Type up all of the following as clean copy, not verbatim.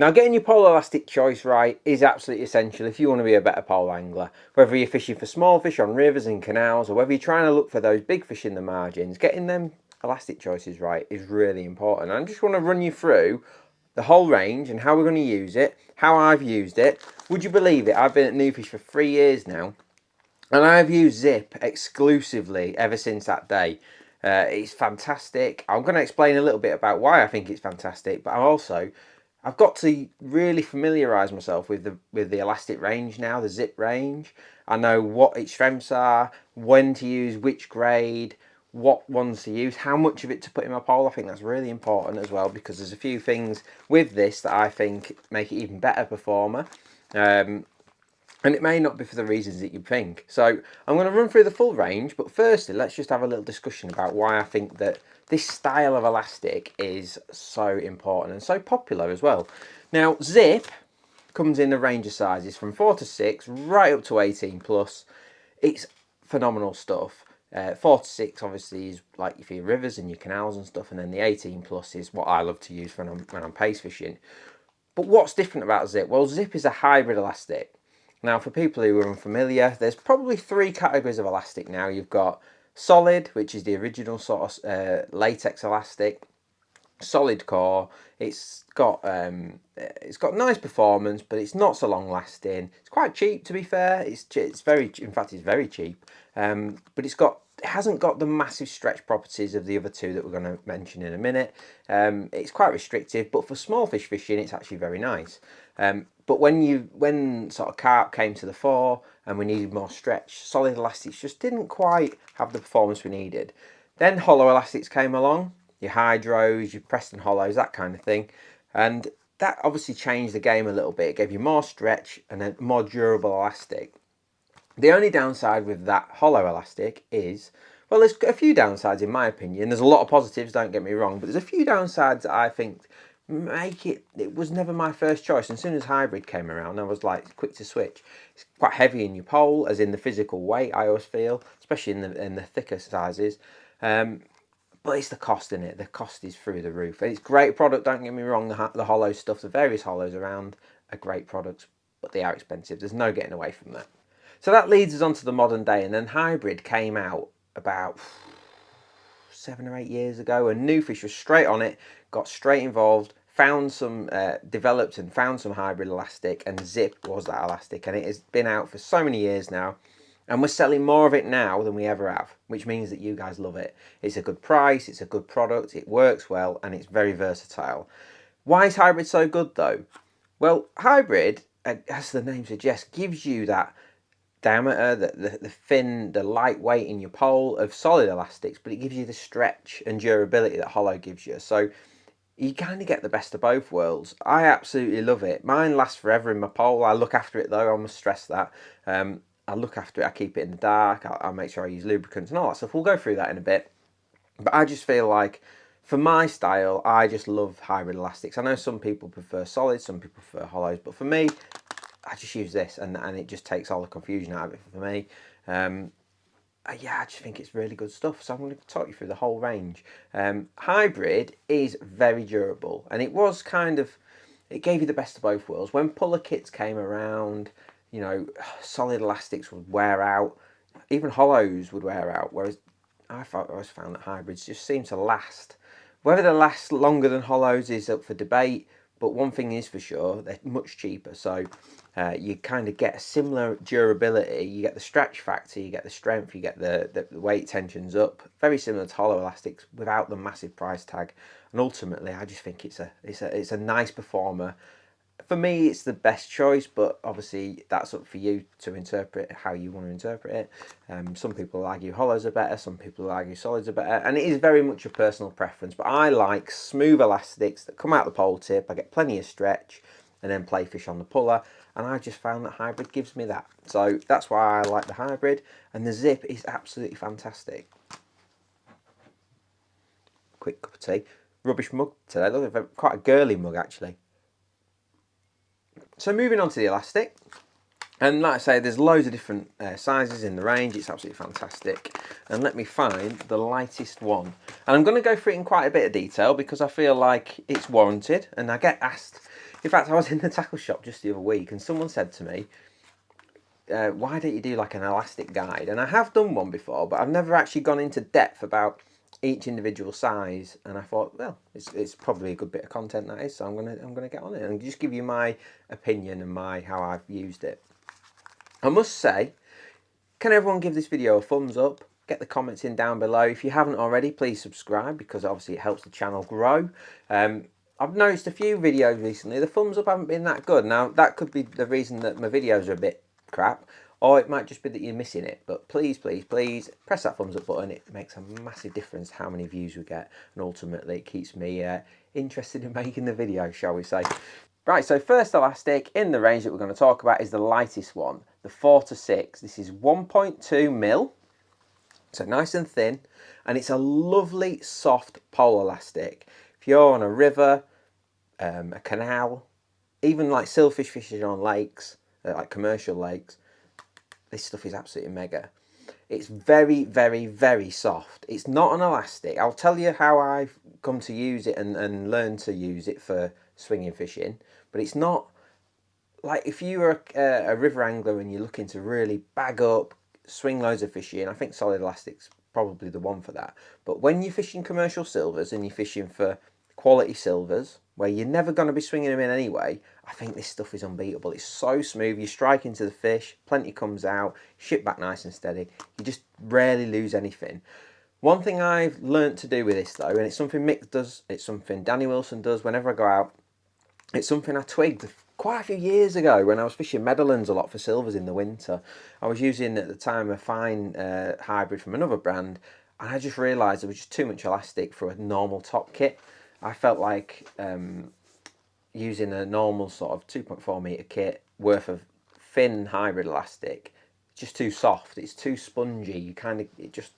Now, getting your pole elastic choice right is absolutely essential if you want to be a better pole angler. Whether you're fishing for small fish on rivers and canals, or whether you're trying to look for those big fish in the margins, getting them elastic choices right is really important. I just want to run you through the whole range and how we're going to use it, how I've used it. Would you believe it? I've been at Nufish for 3 years now, and I've used Zip exclusively ever since that day. It's fantastic. I'm going to explain a little bit about why I think it's fantastic, but I've got to really familiarise myself with the elastic range now, the Zip range. I know what its strengths are, when to use which grade, what ones to use, how much of it to put in my pole. I think that's really important as well, because there's a few things with this that I think make it even better performer. And it may not be for the reasons that you think. So I'm going to run through the full range, but firstly, let's just have a little discussion about why I think that this style of elastic is so important and so popular as well. Now, Zip comes in a range of sizes from 4 to 6, right up to 18 plus. It's phenomenal stuff. 4 to 6 obviously is like for your rivers and your canals and stuff, and then the 18 plus is what I love to use when I'm pace fishing. But what's different about Zip? Well, Zip is a hybrid elastic. Now, for people who are unfamiliar, there's probably 3 categories of elastic now. You've got solid, which is the original sort of latex elastic. Solid core. It's got nice performance, but it's not so long lasting. It's quite cheap, to be fair. It's very, in fact, it's very cheap. But it hasn't got the massive stretch properties of the other two that we're going to mention in a minute. It's quite restrictive, but for small fish fishing, it's actually very nice. But when sort of carp came to the fore and we needed more stretch, solid elastics just didn't quite have the performance we needed. Then hollow elastics came along, your hydros, your Preston hollows, that kind of thing, and that obviously changed the game a little bit. It gave you more stretch and a more durable elastic. The only downside with that hollow elastic is, well, there's a few downsides in my opinion. There's a lot of positives, don't get me wrong, but there's a few downsides that I think make it was never my first choice. And as soon as hybrid came around, I was like quick to switch. It's quite heavy in your pole, as in the physical weight, I always feel, especially in the thicker sizes. But it's the cost in it. The cost is through the roof. And it's great product, don't get me wrong. The hollow stuff, the various hollows around are great products, but they are expensive. There's no getting away from that. So that leads us on to the modern day, and then hybrid came out about 7 or 8 years ago, and Nufish was straight on it, got straight involved, developed and found some hybrid elastic, and Zip was that elastic, and it has been out for so many years now, and we're selling more of it now than we ever have, which means that you guys love it. It's a good price, it's a good product, it works well, and it's very versatile. Why is hybrid so good though? Well, hybrid, as the name suggests, gives you that diameter, the thin, the lightweight in your pole of solid elastics, but it gives you the stretch and durability that hollow gives you. So you kind of get the best of both worlds. I absolutely love it. Mine lasts forever in my pole. I look after it though, I must stress that. I look after it, I keep it in the dark, I'll make sure I use lubricants and all that stuff. We'll go through that in a bit. But I just feel like, for my style, I just love hybrid elastics. I know some people prefer solids, some people prefer hollows, but for me, I just use this, and it just takes all the confusion out of it for me. Yeah, I just think it's really good stuff. So I'm going to talk you through the whole range. Hybrid is very durable, and it gave you the best of both worlds. When puller kits came around, solid elastics would wear out, even hollows would wear out, whereas I always found that hybrids just seem to last. Whether they last longer than hollows is up for debate, but one thing is for sure, they're much cheaper. So you kind of get a similar durability, you get the stretch factor, you get the strength, you get the weight tensions up, very similar to hollow elastics without the massive price tag. And ultimately, I just think it's a nice performer. For me, it's the best choice, but obviously that's up for you to interpret how you want to interpret it. Some people argue hollows are better, some people argue solids are better, and it is very much a personal preference. But I like smooth elastics that come out the pole tip, I get plenty of stretch, and then play fish on the puller, and I just found that hybrid gives me that. So that's why I like the hybrid, and the Zip is absolutely fantastic. Quick cup of tea. Rubbish mug today, look, quite a girly mug actually. So moving on to the elastic, and like I say, there's loads of different sizes in the range. It's absolutely fantastic. And let me find the lightest one. And I'm going to go through it in quite a bit of detail because I feel like it's warranted. And I get asked In fact, I was in the tackle shop just the other week and someone said to me, why don't you do like an elastic guide? And I have done one before, but I've never actually gone into depth about each individual size. And I thought, well, it's probably a good bit of content that is, so I'm gonna get on it and just give you my opinion and my how I've used it. I must say, can everyone give this video a thumbs up? Get the comments in down below. If you haven't already, please subscribe because obviously it helps the channel grow. I've noticed a few videos recently, the thumbs up haven't been that good. Now, that could be the reason that my videos are a bit crap, or it might just be that you're missing it. But please, please, please press that thumbs up button. It makes a massive difference how many views we get, and ultimately it keeps me interested in making the video, shall we say. Right, so first elastic in the range that we're going to talk about is the lightest one, the 4 to 6. This is 1.2 mil, so nice and thin, and it's a lovely soft pole elastic. If you're on a river, a canal, even like silverfish fishing on lakes, like commercial lakes, this stuff is absolutely mega. It's very, very, very soft. It's not an elastic. I'll tell you how I've come to use it and learn to use it for swinging fishing, but it's not like if you were a river angler and you're looking to really bag up, swing loads of fish in, I think solid elastic's probably the one for that. But when you're fishing commercial silvers and you're fishing for quality silvers, where you're never going to be swinging them in anyway, I think this stuff is unbeatable. It's so smooth, you strike into the fish, plenty comes out, ship back nice and steady. You just rarely lose anything. One thing I've learnt to do with this though, and it's something Mick does, it's something Danny Wilson does whenever I go out, it's something I twigged quite a few years ago when I was fishing Meadowlands a lot for silvers in the winter. I was using at the time a fine hybrid from another brand, and I just realised there was just too much elastic for a normal top kit. I felt like using a normal sort of 2.4 metre kit worth of thin hybrid elastic, just too soft, it's too spongy, you kind of, it just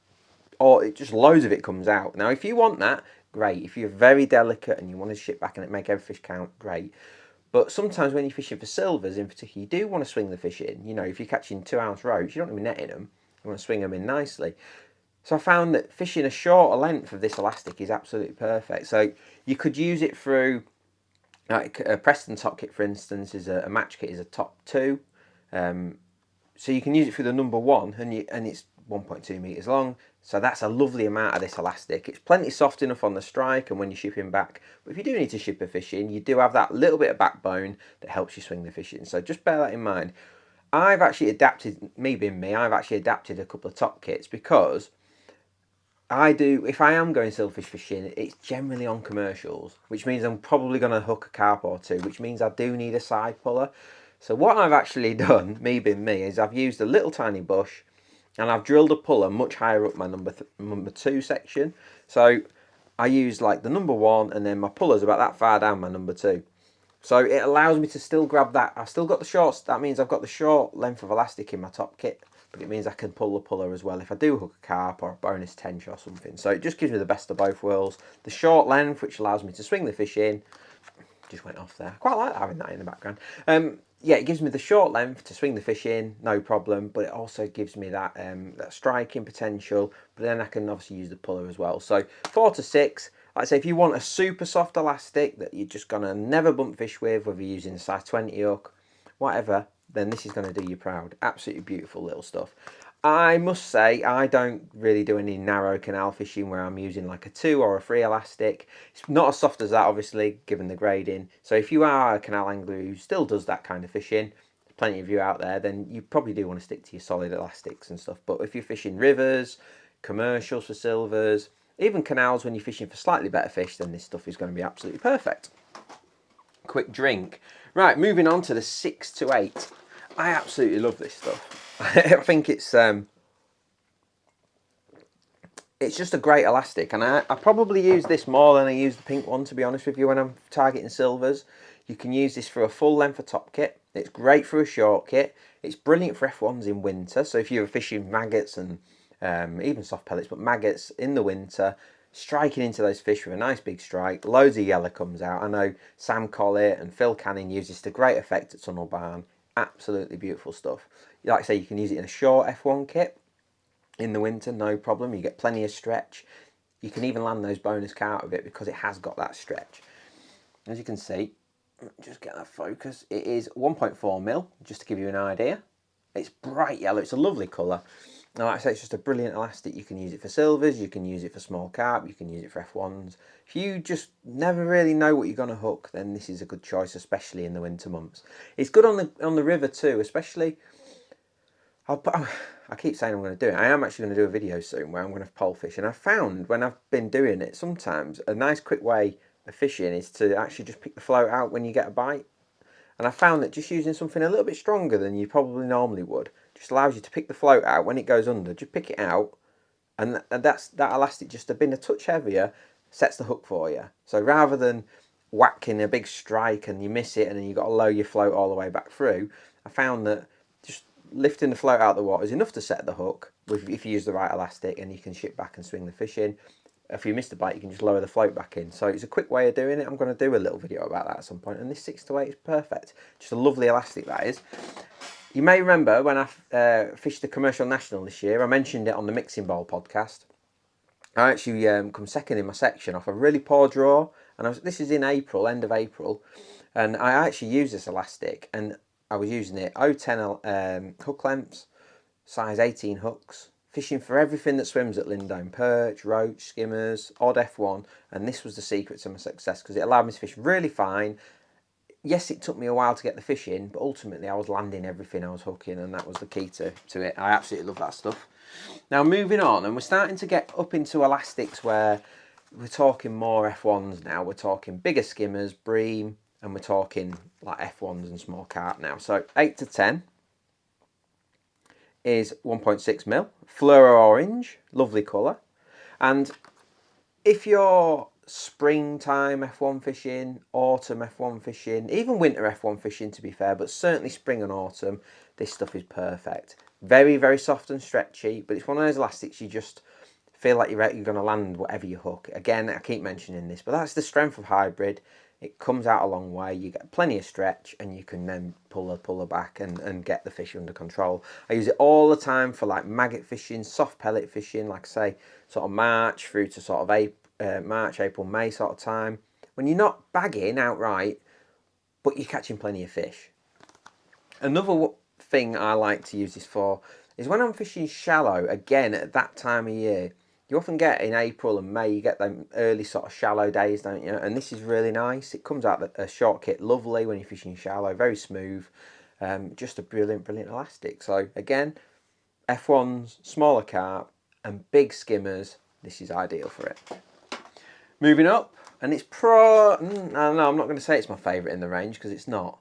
loads of it comes out. Now if you want that, great. If you're very delicate and you want to ship back and make every fish count, great. But sometimes when you're fishing for silvers in particular, you do want to swing the fish in. You know, if you're catching 2-ounce roach, you don't want to be netting them. You want to swing them in nicely. So I found that fishing a shorter length of this elastic is absolutely perfect. So you could use it through, like a Preston top kit, for instance, is a match kit, is a top 2. So you can use it through the number 1, and it's 1.2 meters long. So that's a lovely amount of this elastic. It's plenty soft enough on the strike and when you're shipping back. But if you do need to ship a fish in, you do have that little bit of backbone that helps you swing the fish in. So just bear that in mind. I've actually adapted, me being me, I've actually adapted a couple of top kits because I do, if I am going silverfish fishing, it's generally on commercials, which means I'm probably going to hook a carp or two, which means I do need a side puller. So what I've actually done, me being me, is I've used a little tiny bush and I've drilled a puller much higher up my number 2 section. So I use like the number 1 and then my puller's about that far down my number 2. So it allows me to still grab that. I've still got the shorts, that means I've got the short length of elastic in my top kit, but it means I can pull the puller as well if I do hook a carp or a bonus tench or something. So it just gives me the best of both worlds. The short length, which allows me to swing the fish in, just went off there. I quite like having that in the background. Yeah, it gives me the short length to swing the fish in, no problem, but it also gives me that that striking potential, but then I can obviously use the puller as well. So 4 to 6, like I say, if you want a super soft elastic that you're just going to never bump fish with, whether you're using a size 20 hook, whatever, then this is going to do you proud. Absolutely beautiful little stuff. I must say, I don't really do any narrow canal fishing where I'm using like a 2 or a 3 elastic. It's not as soft as that, obviously, given the grading. So if you are a canal angler who still does that kind of fishing, there's plenty of you out there, then you probably do want to stick to your solid elastics and stuff. But if you're fishing rivers, commercials for silvers, even canals when you're fishing for slightly better fish, then this stuff is going to be absolutely perfect. Quick drink. Right, moving on to the 6 to 8. I absolutely love this stuff. I think it's just a great elastic, and I probably use this more than I use the pink one, to be honest with you, when I'm targeting silvers. You can use this for a full length of top kit. It's great for a short kit. It's brilliant for F1s in winter. So if you're fishing maggots and even soft pellets, but maggots in the winter, striking into those fish with a nice big strike, loads of yellow comes out. I know Sam Collett and Phil Canning use this to great effect at Tunnel Barn. Absolutely beautiful stuff. Like I say, you can use it in a short F1 kit in the winter, no problem. You get plenty of stretch. You can even land those bonus carp with it because it has got that stretch. As you can see, just get that focus. It is 1.4mm, just to give you an idea. It's bright yellow. It's a lovely colour. Now, like I say, it's just a brilliant elastic. You can use it for silvers, you can use it for small carp, you can use it for F1s. If you just never really know what you're going to hook, then this is a good choice, especially in the winter months. It's good on the river too, especially. I keep saying I'm going to do it. I am actually going to do a video soon where I'm going to pole fish. And I found when I've been doing it, sometimes a nice quick way of fishing is to actually just pick the float out when you get a bite. And I found that just using something a little bit stronger than you probably normally would just allows you to pick the float out when it goes under. Just pick it out, and that elastic just a been a touch heavier sets the hook for you. So rather than whacking a big strike and you miss it and then you've got to lower your float all the way back through, I found that just lifting the float out of the water is enough to set the hook if you use the right elastic, and you can ship back and swing the fish in. If you miss the bite, you can just lower the float back in. So it's a quick way of doing it. I'm going to do a little video about that at some point, and this 6 to 8 is perfect. Just a lovely elastic, that is. You may remember when I fished the Commercial National this year, I mentioned it on the Mixing Bowl podcast. I actually come second in my section off a really poor draw, and this is in April, end of April, and I actually used this elastic, and I was using it 010 hook lengths, size 18 hooks, fishing for everything that swims at Lindome: perch, roach, skimmers, odd F1, and this was the secret to my success because it allowed me to fish really fine. Yes, it took me a while to get the fish in, but ultimately I was landing everything I was hooking, and that was the key to it. I absolutely love that stuff. Now, moving on, and we're starting to get up into elastics where we're talking more F1s now. We're talking bigger skimmers, bream, and we're talking like F1s and small carp now. So 8 to 10 is 1.6mm, fluoro orange, lovely colour. And if you're springtime F1 fishing, autumn F1 fishing, even winter F1 fishing to be fair, but certainly spring and autumn, this stuff is perfect. Very, very soft and stretchy, but it's one of those elastics you just feel like you're going to land whatever you hook. Again, I keep mentioning this, but that's the strength of hybrid. It comes out a long way, you get plenty of stretch, and you can then pull her back and get the fish under control. I use it all the time for like maggot fishing, soft pellet fishing, like I say, sort of March through to sort of March, April, May sort of time. When you're not bagging outright, but you're catching plenty of fish. Another thing I like to use this for is when I'm fishing shallow, again at that time of year. You often get in April and May, you get them early sort of shallow days, don't you? And this is really nice. It comes out a short kit, lovely when you're fishing shallow, very smooth. Just a brilliant, brilliant elastic. So again, F1s, smaller carp, and big skimmers, this is ideal for it. Moving up, and it's no, I'm not going to say it's my favourite in the range because it's not.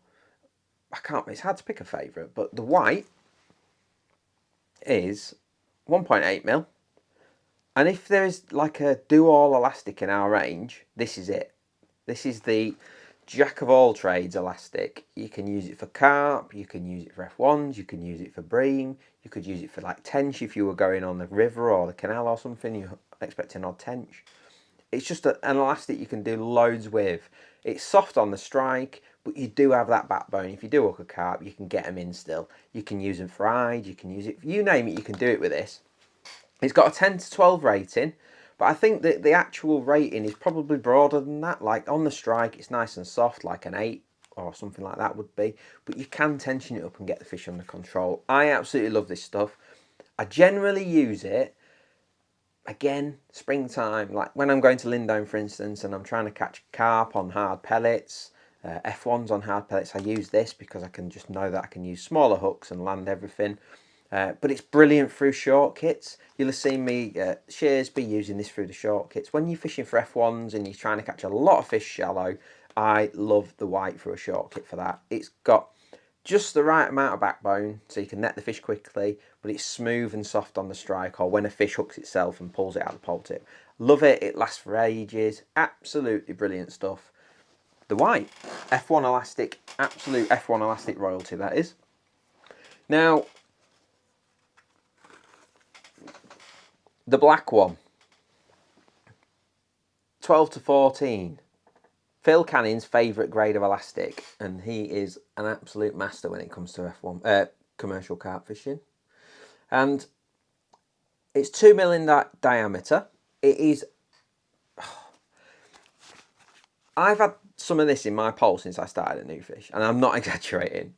It's hard to pick a favourite, but the white is 1.8mm. And if there is like a do-all elastic in our range, this is it. This is the jack of all trades elastic. You can use it for carp, you can use it for F1s, you can use it for bream, you could use it for like tench if you were going on the river or the canal or something, you're expecting odd tench. It's just an elastic you can do loads with. It's soft on the strike, but you do have that backbone. If you do hook a carp, you can get them in still. You can use them fried, you can use it, you name it, you can do it with this. It's got a 10 to 12 rating, but I think that the actual rating is probably broader than that. Like on the strike, it's nice and soft, like an 8 or something like that would be. But you can tension it up and get the fish under control. I absolutely love this stuff. I generally use it, again, springtime, like when I'm going to Lindome, for instance, and I'm trying to catch carp on hard pellets, F1s on hard pellets. I use this because I can just know that I can use smaller hooks and land everything. But it's brilliant through short kits. You'll have seen me, Shears, be using this through the short kits. When you're fishing for F1s and you're trying to catch a lot of fish shallow, I love the white for a short kit for that. It's got just the right amount of backbone so you can net the fish quickly, but it's smooth and soft on the strike or when a fish hooks itself and pulls it out of the pole tip. Love it. It lasts for ages. Absolutely brilliant stuff. The white, F1 elastic, absolute F1 elastic royalty, that is. Now, the black one, 12 to 14. Phil Canning's favourite grade of elastic, and he is an absolute master when it comes to F1 commercial carp fishing. And it's 2mm in diameter. It is. I've had some of this in my pole since I started at Nufish, and I'm not exaggerating.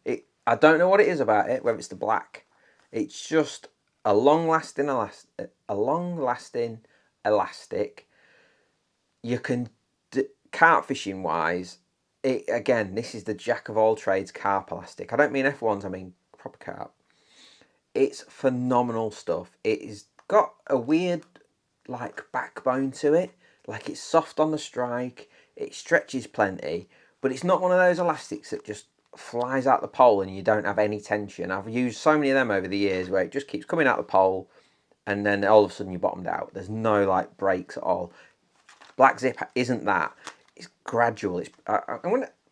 I don't know what it is about it, whether it's the black. It's just a long-lasting elastic. You can, carp fishing wise, again, this is the jack of all trades carp elastic. I don't mean F1s, I mean proper carp. It's phenomenal stuff. It's got a weird like backbone to it. Like it's soft on the strike, it stretches plenty, but it's not one of those elastics that just flies out the pole and you don't have any tension. I've used so many of them over the years where it just keeps coming out the pole and then all of a sudden you're bottomed out. There's no like breaks at all. Black Zip isn't that. It's gradual.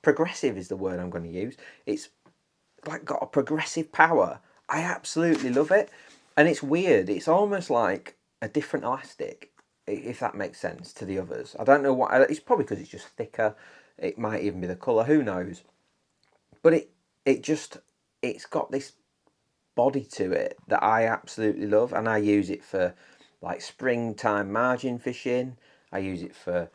Progressive is the word I'm going to use. It's like got a progressive power. I absolutely love it, and it's weird. It's almost like a different elastic, if that makes sense to the others. I don't know what. It's probably because it's just thicker. It might even be the colour. Who knows? But it's got this body to it that I absolutely love, and I use it for like springtime margin fishing. I use it for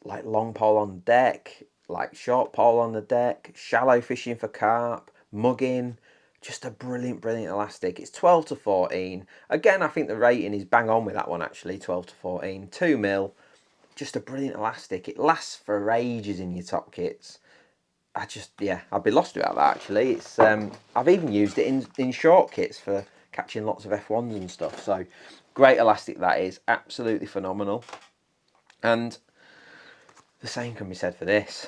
like long pole on deck, like short pole on the deck, shallow fishing for carp, mugging. Just a brilliant, brilliant elastic. It's 12 to 14. Again, I think the rating is bang on with that one actually, 12 to 14. 2 mil, just a brilliant elastic. It lasts for ages in your top kits. I'd be lost without that actually. It's I've even used it in short kits for catching lots of F1s and stuff. So great elastic that is, absolutely phenomenal. And the same can be said for this.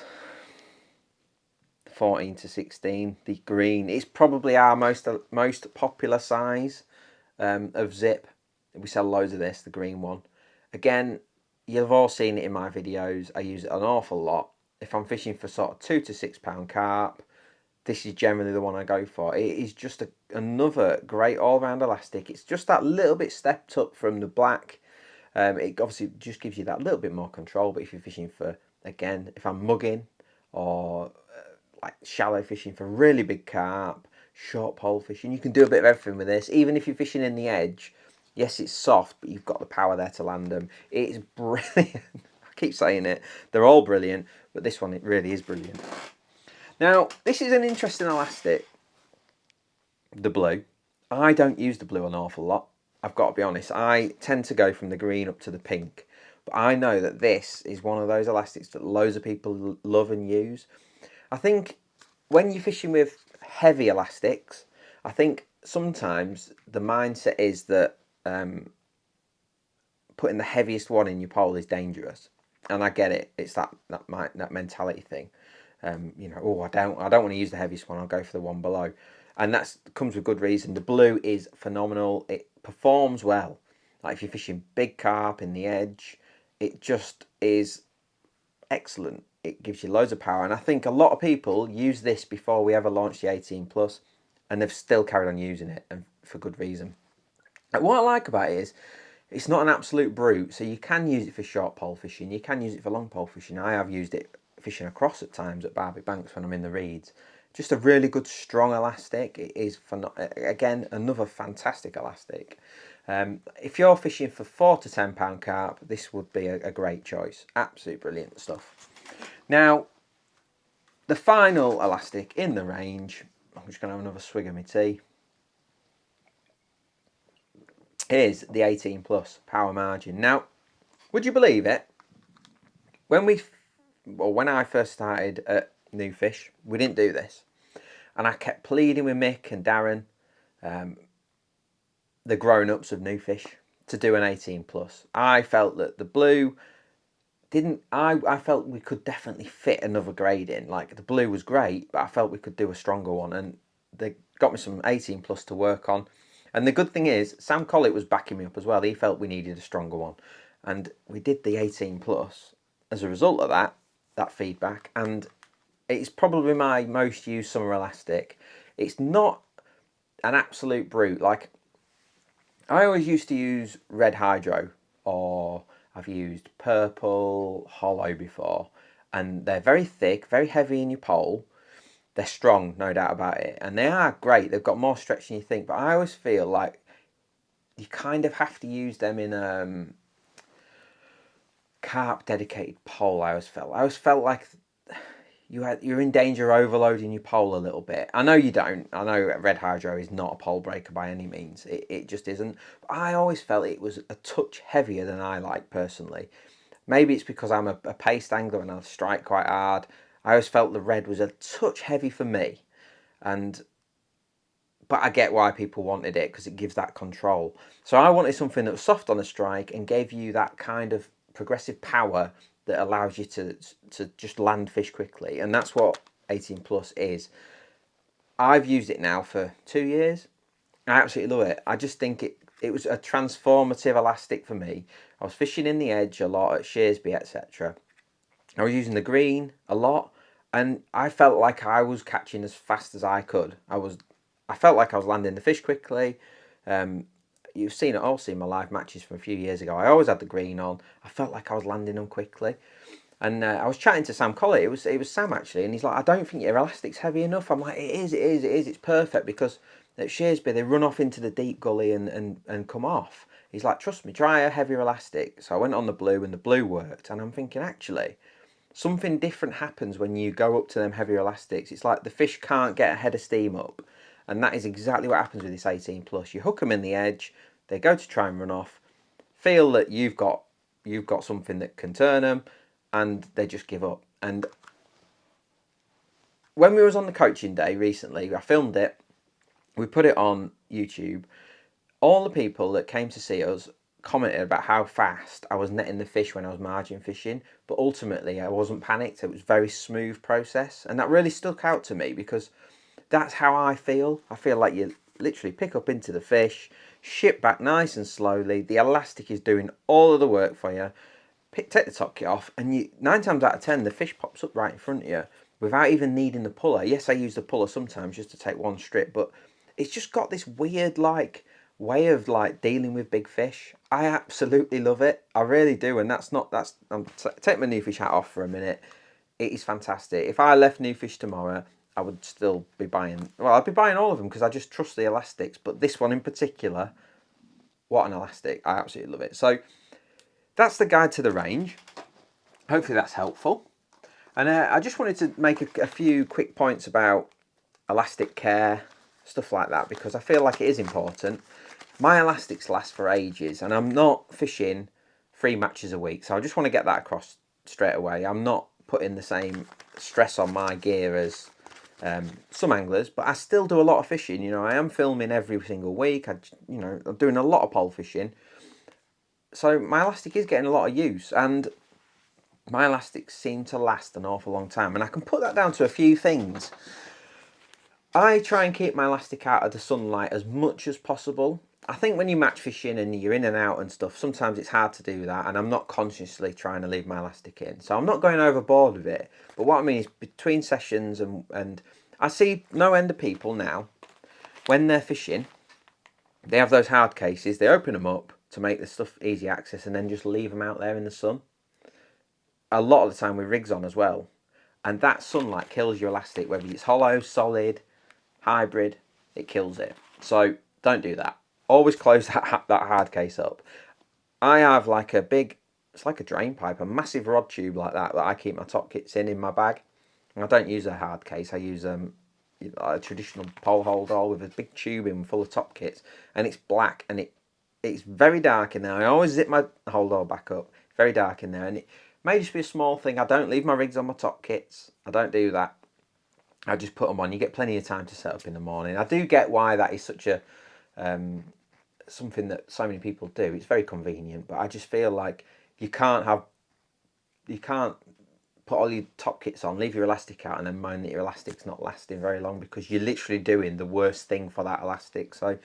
14 to 16, the green. It's probably our most popular size of zip. We sell loads of this, the green one. Again, you've all seen it in my videos. I use it an awful lot. If I'm fishing for sort of £2 to £6 carp, this is generally the one I go for. It is just another great all-round elastic. It's just that little bit stepped up from the black. It obviously just gives you that little bit more control. But if you're fishing for, again, if I'm mugging or like shallow fishing for really big carp, short pole fishing, you can do a bit of everything with this. Even if you're fishing in the edge, yes, it's soft, but you've got the power there to land them. It's brilliant. I keep saying it. They're all brilliant, but this one, it really is brilliant. Now, this is an interesting elastic, the blue. I don't use the blue an awful lot. I've got to be honest. I tend to go from the green up to the pink. But I know that this is one of those elastics that loads of people love and use. I think when you're fishing with heavy elastics, I think sometimes the mindset is that putting the heaviest one in your pole is dangerous, and I get it. It's that mentality thing. I don't want to use the heaviest one. I'll go for the one below, and that comes with good reason. The blue is phenomenal. It performs well. Like if you're fishing big carp in the edge, it just is excellent. It gives you loads of power, and I think a lot of people use this before we ever launched the 18 plus, and they've still carried on using it, and for good reason. And what I like about it is it's not an absolute brute, so you can use it for short pole fishing, you can use it for long pole fishing. I have used it fishing across at times at Barby Banks when I'm in the reeds. Just a really good strong elastic. It is, again, another fantastic elastic. If you're fishing for £4 to £10 carp, this would be a great choice. Absolute brilliant stuff. Now, the final elastic in the range, I'm just going to have another swig of my tea, is the 18 plus power margin. Now, would you believe it? When I first started at Nufish, we didn't do this, and I kept pleading with Mick and Darren, the grown-ups of Nufish, to do an 18 plus. I felt that the blue didn't. I felt we could definitely fit another grade in. Like the blue was great, but I felt we could do a stronger one, and they got me some 18 plus to work on. And the good thing is, Sam Collett was backing me up as well. He felt we needed a stronger one, and we did the 18 plus as a result of that feedback. And it's probably my most used summer elastic. It's not an absolute brute. Like I always used to use red hydro, or I've used purple hollow before, and they're very thick, very heavy in your pole. They're strong, no doubt about it, and they are great. They've got more stretch than you think, but I always feel like you kind of have to use them in carp dedicated pole. I always felt like you're in danger of overloading your pole a little bit. I know you don't. I know red hydro is not a pole breaker by any means. It just isn't. But I always felt it was a touch heavier than I like personally. Maybe it's because I'm a paced angler and I strike quite hard. I always felt the red was a touch heavy for me, and but I get why people wanted it because it gives that control. So I wanted something that was soft on the strike and gave you that kind of progressive power that allows you to just land fish quickly, and that's what 18 plus is. I've used it now for 2 years. I absolutely love it. I just think it was a transformative elastic for me. I was fishing in the edge a lot at Shearsby, etc. I was using the green a lot, and I felt like I was catching as fast as I could. I felt like I was landing the fish quickly. Um, you've seen it all, seen my live matches from a few years ago. I always had the green on. I felt like I was landing them quickly. And I was chatting to Sam Collett. It was Sam actually, and he's like, "I don't think your elastic's heavy enough." I'm like, "It is. It's perfect because at Shearsby they run off into the deep gully and come off." He's like, "Trust me, try a heavier elastic." So I went on the blue, and the blue worked. And I'm thinking, actually, something different happens when you go up to them heavier elastics. It's like the fish can't get a head of steam up, and that is exactly what happens with this 18 plus. You hook them in the edge, they go to try and run off, feel that you've got something that can turn them, and they just give up. And when we was on the coaching day recently, I filmed it, we put it on YouTube. All the people that came to see us commented about how fast I was netting the fish when I was margin fishing, but ultimately I wasn't panicked. It was a very smooth process, and that really stuck out to me because that's how I feel. I feel like you literally pick up into the fish, ship back nice and slowly. The elastic is doing all of the work for you. Take the top kit off, and 9 times out of 10 the fish pops up right in front of you without even needing the puller. Yes, I use the puller sometimes just to take one strip, but it's just got this weird like way of like dealing with big fish. I absolutely love it. I really do, and take my nufish hat off for a minute. It is fantastic. If I left nufish tomorrow, I would still be buying. Well, I'd be buying all of them because I just trust the elastics. But this one in particular, what an elastic! I absolutely love it. So that's the guide to the range. Hopefully that's helpful. And I just wanted to make a few quick points about elastic care, stuff like that, because I feel like it is important. My elastics last for ages, and I'm not fishing 3 matches a week, so I just want to get that across straight away. I'm not putting the same stress on my gear as some anglers, but I still do a lot of fishing. You know, I am filming every single week. I'm doing a lot of pole fishing, so my elastic is getting a lot of use, and my elastics seem to last an awful long time, and I can put that down to a few things. I try and keep my elastic out of the sunlight as much as possible. I think when you're match fishing and you're in and out and stuff, sometimes it's hard to do that, and I'm not consciously trying to leave my elastic in. So I'm not going overboard with it. But what I mean is between sessions and I see no end of people now, when they're fishing, they have those hard cases, they open them up to make the stuff easy access and then just leave them out there in the sun. A lot of the time with rigs on as well. And that sunlight kills your elastic, whether it's hollow, solid, hybrid, it kills it. So don't do that. Always close that hard case up. I have like a big, it's like a drain pipe, a massive rod tube like that I keep my top kits in my bag. And I don't use a hard case. I use a traditional pole holder with a big tube in full of top kits, and it's black and it's very dark in there. I always zip my holder back up. Very dark in there, and it may just be a small thing. I don't leave my rigs on my top kits. I don't do that. I just put them on. You get plenty of time to set up in the morning. I do get why that is such a something that so many people do. It's very convenient, but I just feel like you can't put all your top kits on, leave your elastic out, and then moan that your elastic's not lasting very long because you're literally doing the worst thing for that elastic. So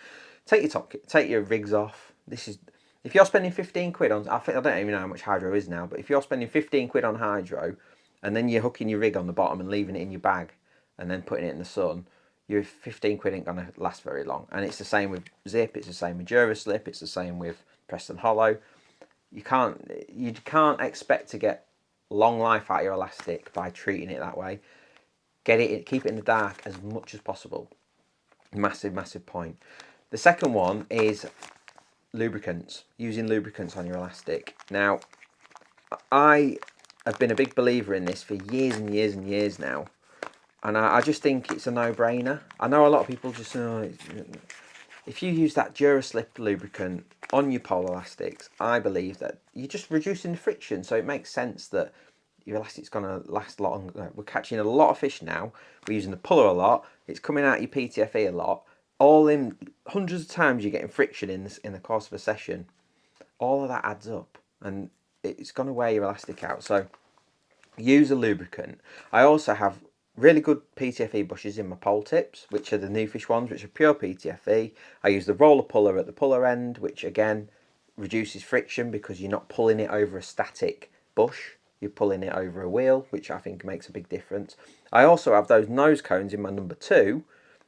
take your top kit, take your rigs off. If you're spending 15 quid on, I don't even know how much hydro is now, but if you're spending 15 quid on hydro, and then you're hooking your rig on the bottom and leaving it in your bag, and then putting it in the sun, your 15 quid ain't gonna last very long. And it's the same with Zip, it's the same with Duraslip, it's the same with Preston Hollow. You can't expect to get long life out of your elastic by treating it that way. Keep it in the dark as much as possible. Massive point. The second one is lubricants. Using lubricants on your elastic. Now, I have been a big believer in this for years and years and years now. And I just think it's a no-brainer. I know a lot of people just, if you use that Duraslip lubricant on your pole elastics, I believe that you're just reducing the friction. So it makes sense that your elastic's going to last longer. We're catching a lot of fish now. We're using the puller a lot. It's coming out your PTFE a lot. All in hundreds of times you're getting friction in the course of a session. All of that adds up, and it's going to wear your elastic out. So use a lubricant. I also have really good PTFE bushes in my pole tips, which are the nufish ones, which are pure PTFE. I use the roller puller at the puller end, which again reduces friction because you're not pulling it over a static bush. You're pulling it over a wheel, which I think makes a big difference. I also have those nose cones in my number 2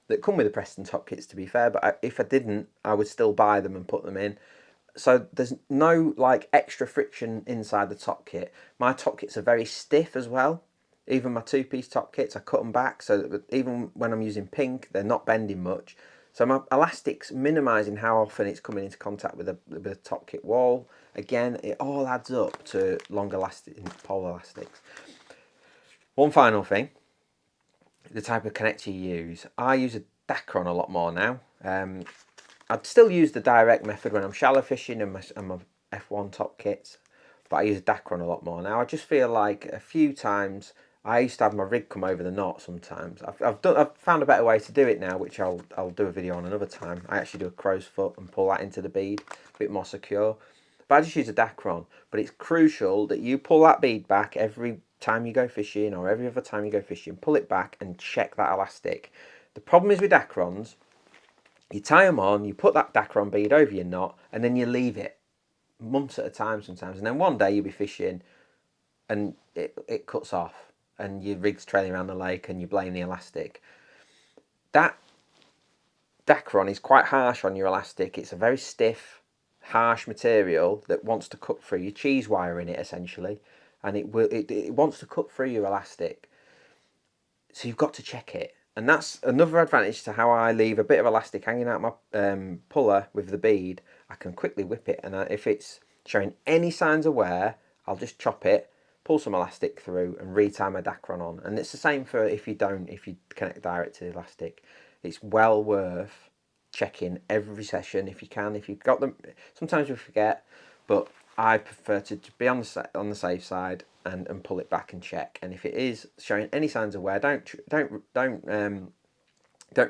that come with the Preston top kits, to be fair, but if I didn't, I would still buy them and put them in. So there's no like extra friction inside the top kit. My top kits are very stiff as well. Even my 2-piece top kits, I cut them back so that even when I'm using pink, they're not bending much. So my elastic's minimising how often it's coming into contact with the top kit wall. Again, it all adds up to longer lasting pole elastics. One final thing, the type of connector you use. I use a Dacron a lot more now. I'd still use the direct method when I'm shallow fishing and my F1 top kits, but I use a Dacron a lot more now. I just feel like a few times I used to have my rig come over the knot sometimes. I've found a better way to do it now, which I'll do a video on another time. I actually do a crow's foot and pull that into the bead, a bit more secure. But I just use a Dacron. But it's crucial that you pull that bead back every time you go fishing or every other time you go fishing. Pull it back and check that elastic. The problem is with Dacrons, you tie them on, you put that Dacron bead over your knot, and then you leave it months at a time sometimes. And then one day you'll be fishing and it cuts off and your rig's trailing around the lake and you blame the elastic. That Dacron is quite harsh on your elastic. It's a very stiff, harsh material that wants to cut through your cheese wire in it essentially. And it wants to cut through your elastic. So you've got to check it. And that's another advantage to how I leave a bit of elastic hanging out my puller with the bead. I can quickly whip it, and if it's showing any signs of wear, I'll just chop it, pull some elastic through, and re-tie my Dacron on. And it's the same for if you connect direct to the elastic. It's well worth checking every session if you can. If you've got them, sometimes we forget, but I prefer to be on the safe side and pull it back and check. And if it is showing any signs of wear, don't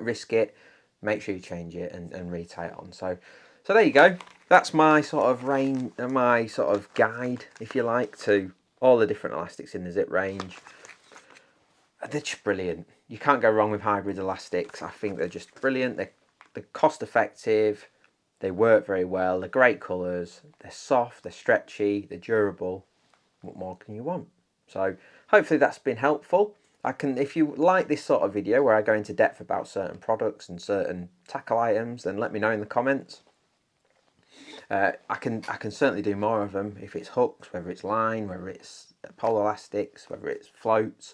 risk it. Make sure you change it and re-tie it on. So there you go. That's my sort of guide, if you like, to all the different elastics in the Zip range. They're just brilliant. You can't go wrong with hybrid elastics. I think they're just brilliant. They're cost effective. They work very well. They're great colours. They're soft. They're stretchy. They're durable. What more can you want? So hopefully that's been helpful. If you like this sort of video where I go into depth about certain products and certain tackle items, then let me know in the comments. I can certainly do more of them if it's hooks, whether it's line, whether it's pole elastics, whether it's floats.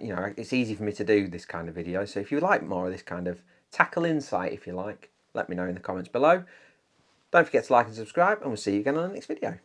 You know, it's easy for me to do this kind of video. So if you like more of this kind of tackle insight, if you like, let me know in the comments below. Don't forget to like and subscribe, and we'll see you again on the next video.